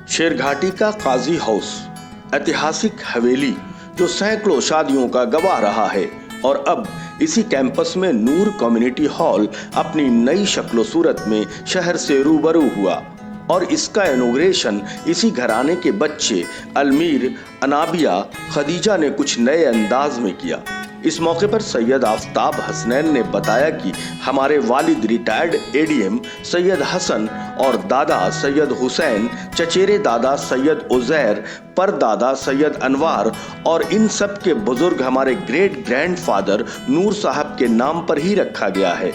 शेरघाटी का काजी हाउस ऐतिहासिक हवेली जो सैकड़ों शादियों का गवाह रहा है और अब इसी कैंपस में नूर कम्युनिटी हॉल अपनी नई शक्ल सूरत में शहर से रूबरू हुआ और इसका इनॉग्रेशन इसी घराने के बच्चे अलमीर, अनाबिया, खदीजा ने कुछ नए अंदाज में किया। इस मौके पर सैयद आफ्ताब हसनैन ने बताया कि हमारे वालिद रिटायर्ड एडीएम सैयद हसन और दादा सैयद हुसैन, चचेरे दादा सैयद उजैर, परदादा सैयद अनवार और इन सब के बुजुर्ग हमारे ग्रेट ग्रैंडफादर नूर साहब के नाम पर ही रखा गया है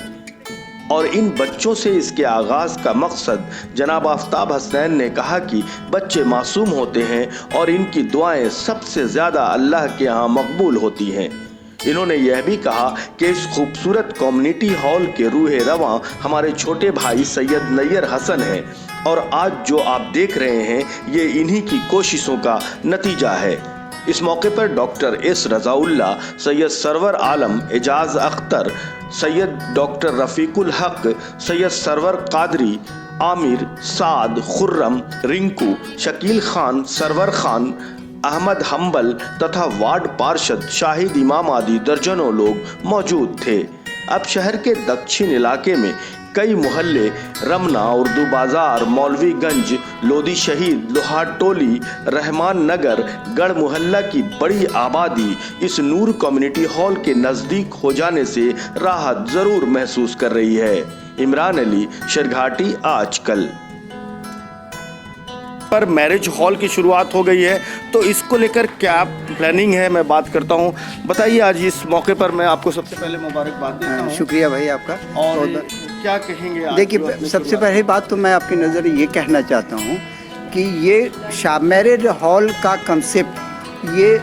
और इन बच्चों से इसके आगाज का मकसद जनाब आफ्ताब हसनैन ने कहा कि बच्चे मासूम होते हैं और इनकी दुआएं सबसे ज्यादा अल्लाह के यहाँ मकबूल होती हैं। इन्होंने यह भी कहा कि इस खूबसूरत कम्युनिटी हॉल के रूहे रवां हमारे छोटे भाई सैयद नैयर हसन हैं और आज जो आप देख रहे हैं ये इन्हीं की कोशिशों का नतीजा है। इस मौके पर doctor S Razaullah, Syed server आलम, एजाज अख्तर, सैयद डॉक्टर रफीकुल हक, सैयद सरवर कादरी, आमिर, साद, खुर्रम, रिंकू, शकील खान, सरवर खान, अहमद हम्बल तथा वार्ड पार्षद शाहिद इमाम आदि दर्जनों लोग मौजूद थे। अब शहर के दक्षिण इलाके में कई मोहल्ले रमना, उर्दू बाजार, मौलवीगंज, लोधी शहीद, लोहार टोली, रहमान नगर, गढ़ मोहल्ला की बड़ी आबादी इस नूर कम्युनिटी हॉल के नजदीक हो जाने से राहत जरूर महसूस कर रही है। इमरान अली, शेरघाटी आजकल। पर मैरिज हॉल की शुरुआत हो गई है तो इसको लेकर क्या प्लानिंग है, मैं बात करता हूँ। बताइए, आज इस मौके पर मैं आपको सबसे पहले मुबारकबाद देता हूँ। शुक्रिया भाई आपका। और क्या कहेंगे? देखिए, सबसे पहली बात तो मैं आपकी नज़र ये कहना चाहता हूँ कि ये मैरिज हॉल का कंसेप्ट ये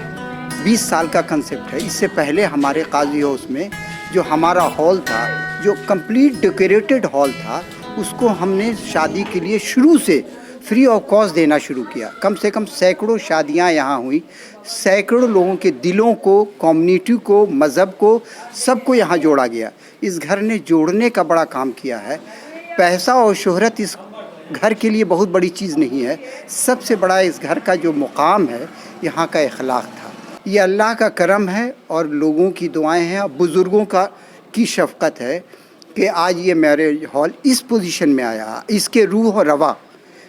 20 साल का कंसेप्ट है। इससे पहले हमारे काजी हाउस में जो हमारा हॉल था, जो कंप्लीट डेकोरेटेड हॉल था, उसको हमने शादी के लिए शुरू से फ्री ऑफ कॉस्ट देना शुरू किया। कम से कम सैकड़ों शादियां यहाँ हुई, सैकड़ों लोगों के दिलों को, कम्युनिटी को, मज़हब को, सबको यहाँ जोड़ा गया। इस घर ने जोड़ने का बड़ा काम किया है। पैसा और शोहरत इस घर के लिए बहुत बड़ी चीज़ नहीं है। सबसे बड़ा इस घर का जो मुकाम है, यहाँ का इखलाक था। ये अल्लाह का करम है और लोगों की दुआएं हैं और बुज़ुर्गों की शफ़क़त है कि आज ये मैरिज हॉल इस पोजीशन में आया। इसके रूह और रवा,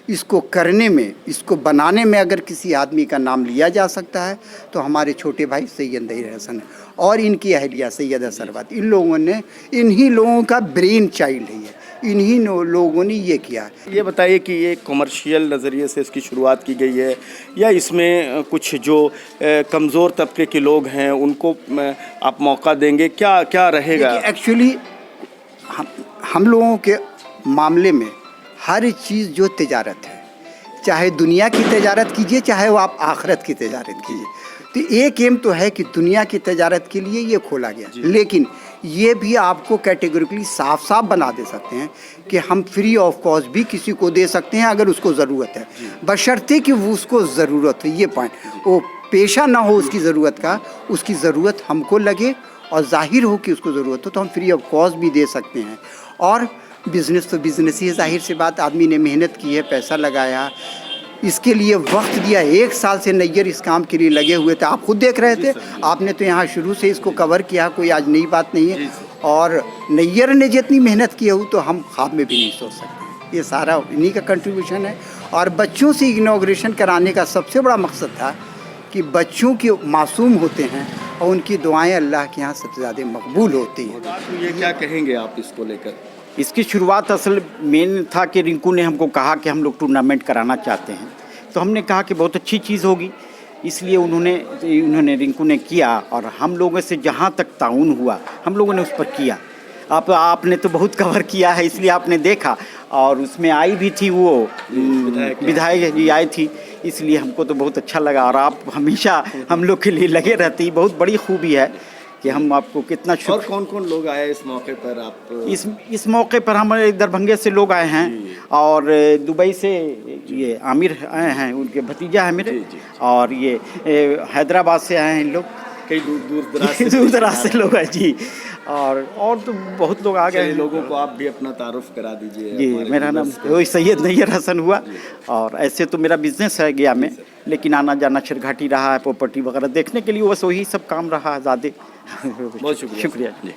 इसको करने में, इसको बनाने में अगर किसी आदमी का नाम लिया जा सकता है तो हमारे छोटे भाई सैयद नैयर हसन है और इनकी अहलिया सैयद सरवत। इन लोगों ने, इन्हीं लोगों का ब्रेन चाइल्ड है ये, इन्हीं लोगों ने ये किया। ये बताइए कि ये कमर्शियल नज़रिए से इसकी शुरुआत की गई है या इसमें कुछ जो कमज़ोर तबके के लोग हैं उनको आप मौका देंगे, क्या क्या रहेगा? एक्चुअली हम लोगों के मामले में हर चीज़ जो तिजारत है, चाहे दुनिया की तिजारत कीजिए, चाहे वो आप आखिरत की तिजारत कीजिए, तो एक एम तो है कि दुनिया की तिजारत के लिए ये खोला गया, लेकिन ये भी आपको कैटेगोरिकली साफ साफ बना दे सकते हैं कि हम फ्री ऑफ कॉस्ट भी किसी को दे सकते हैं अगर उसको ज़रूरत है, बशर्ते कि वो उसको ज़रूरत है। ये पॉइंट, वो पेशा ना हो उसकी ज़रूरत का, उसकी ज़रूरत हमको लगे और जाहिर हो कि उसको ज़रूरत हो तो हम फ्री ऑफ कॉस्ट भी दे सकते हैं। और बिज़नेस तो बिज़नेस ही है, जाहिर सी बात, आदमी ने मेहनत की है, पैसा लगाया, इसके लिए वक्त दिया। 1 साल से नैयर इस काम के लिए लगे हुए थे, आप खुद देख रहे थे, आपने तो यहाँ शुरू से इसको कवर किया, कोई आज नई बात नहीं है। और नैयर ने जितनी मेहनत की हो तो हम ख्वाब में भी नहीं सोच सकते। ये सारा इन्हीं का कंट्रीब्यूशन है। और बच्चों से इनॉग्रेशन कराने का सबसे बड़ा मकसद था कि बच्चों के मासूम होते हैं और उनकी दुआएँ अल्लाह के यहाँ सबसे ज़्यादा मकबूल होती हैं। तो ये क्या कहेंगे आप इसको लेकर? इसकी शुरुआत असल मेन था कि रिंकू ने हमको कहा कि हम लोग टूर्नामेंट कराना चाहते हैं, तो हमने कहा कि बहुत अच्छी चीज़ होगी, इसलिए उन्होंने रिंकू ने किया और हम लोगों से जहाँ तक ताउन हुआ हम लोगों ने उस पर किया। आपने तो बहुत कवर किया है, इसलिए आपने देखा, और उसमें आई भी थी वो विधायक जी आई थी, इसलिए हमको तो बहुत अच्छा लगा। और आप हमेशा हम लोग के लिए लगे रहती, बहुत बड़ी खूबी है कि हम आपको कितना और कौन कौन लोग आए इस मौके पर? आप इस मौके पर हमारे दरभंगे से लोग आए हैं और दुबई से ये आमिर आए हैं, उनके भतीजा है मेरे, और ये हैदराबाद से आए हैं लोग, कई दूर दराज से लोग हैं जी। और तो बहुत लोग आ गए हैं। लोगों को आप भी अपना तारुफ करा दीजिए। जी, हमारे मेरा नाम viewers को। वही सैयद नैयर हसन हुआ। और ऐसे तो मेरा बिजनेस है गया में, लेकिन आना जाना शिरघाटी रहा है, प्रॉपर्टी वगैरह देखने के लिए, बस वही सब काम रहा है ज़्यादा। बहुत शुक्रिया शुक्रिया जी।